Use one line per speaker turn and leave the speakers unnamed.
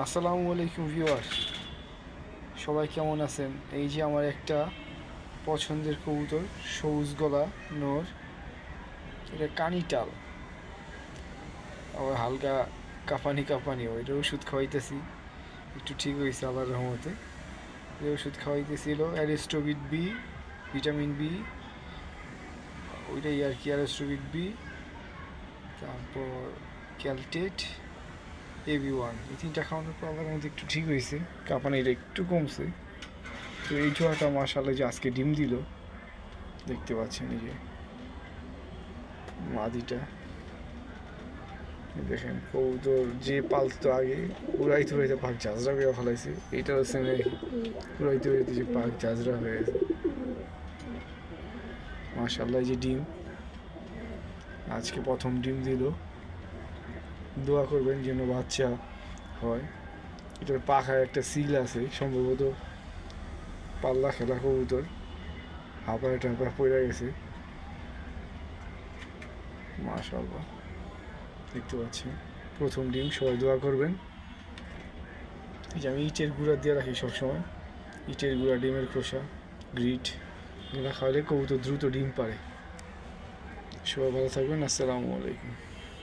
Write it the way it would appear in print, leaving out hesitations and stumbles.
আসসালামু আলাইকুম ভিউয়ার্স, সবাই কেমন আছেন? এই যে আমার একটা পছন্দের কবুতর, সবুজ গলা নর। এটা কানিটাল, আবার হালকা কাঁপানি কাঁপানি। ওইটার ওষুধ খাওয়াইতেছি, একটু ঠিক হয়েছে আল্লাহর রহমতে। এই ওষুধ খাওয়াইতেছিল অ্যারিস্টোবিট বি, ভিটামিন বি, ওইটাই আর কি, অ্যারিস্টোবিট বি, তারপর ক্যালটেট, AB1। এই তিনটা খাওয়ানোর পর আল্লাহর মধ্যে একটু ঠিক হয়েছে, কাঁপানিটা একটু কমছে। তো এই জোড়াটা মাশাআল্লাহ যে আজকে ডিম দিল, দেখতে পাচ্ছেন এই যে মাদিটা। দেখেন কবুতর যে পালতো আগে উড়াইতে উড়াইতে পাক ঝাঁঝরা করে ফেলাইছে, এইটা হচ্ছে উড়াইতে উড়াইতে যে পাক ঝাঁঝরা হয়ে গেছে। মাশাআল্লাহ এই যে ডিম, আজকে প্রথম ডিম দিল। দোয়া করবেন যেন বাচ্চা হয়। এটার পাখায় একটা সিল আছে, সম্ভবত পাল্লা খেলা কবুতর, হাঁপায় টাঁপায় পড়ে গেছে। মাশাআল্লাহ দেখতে পাচ্ছি প্রথম ডিম, সবাই দোয়া করবেন। এই যে আমি ইটের গুঁড়া দিয়ে রাখি সবসময়, ইটের গুঁড়া, ডিমের খোসা, গ্রিট, এগুলো খাওয়ালে কবুতর দ্রুত ডিম পারে। সবাই ভালো থাকবেন, আসসালামু আলাইকুম।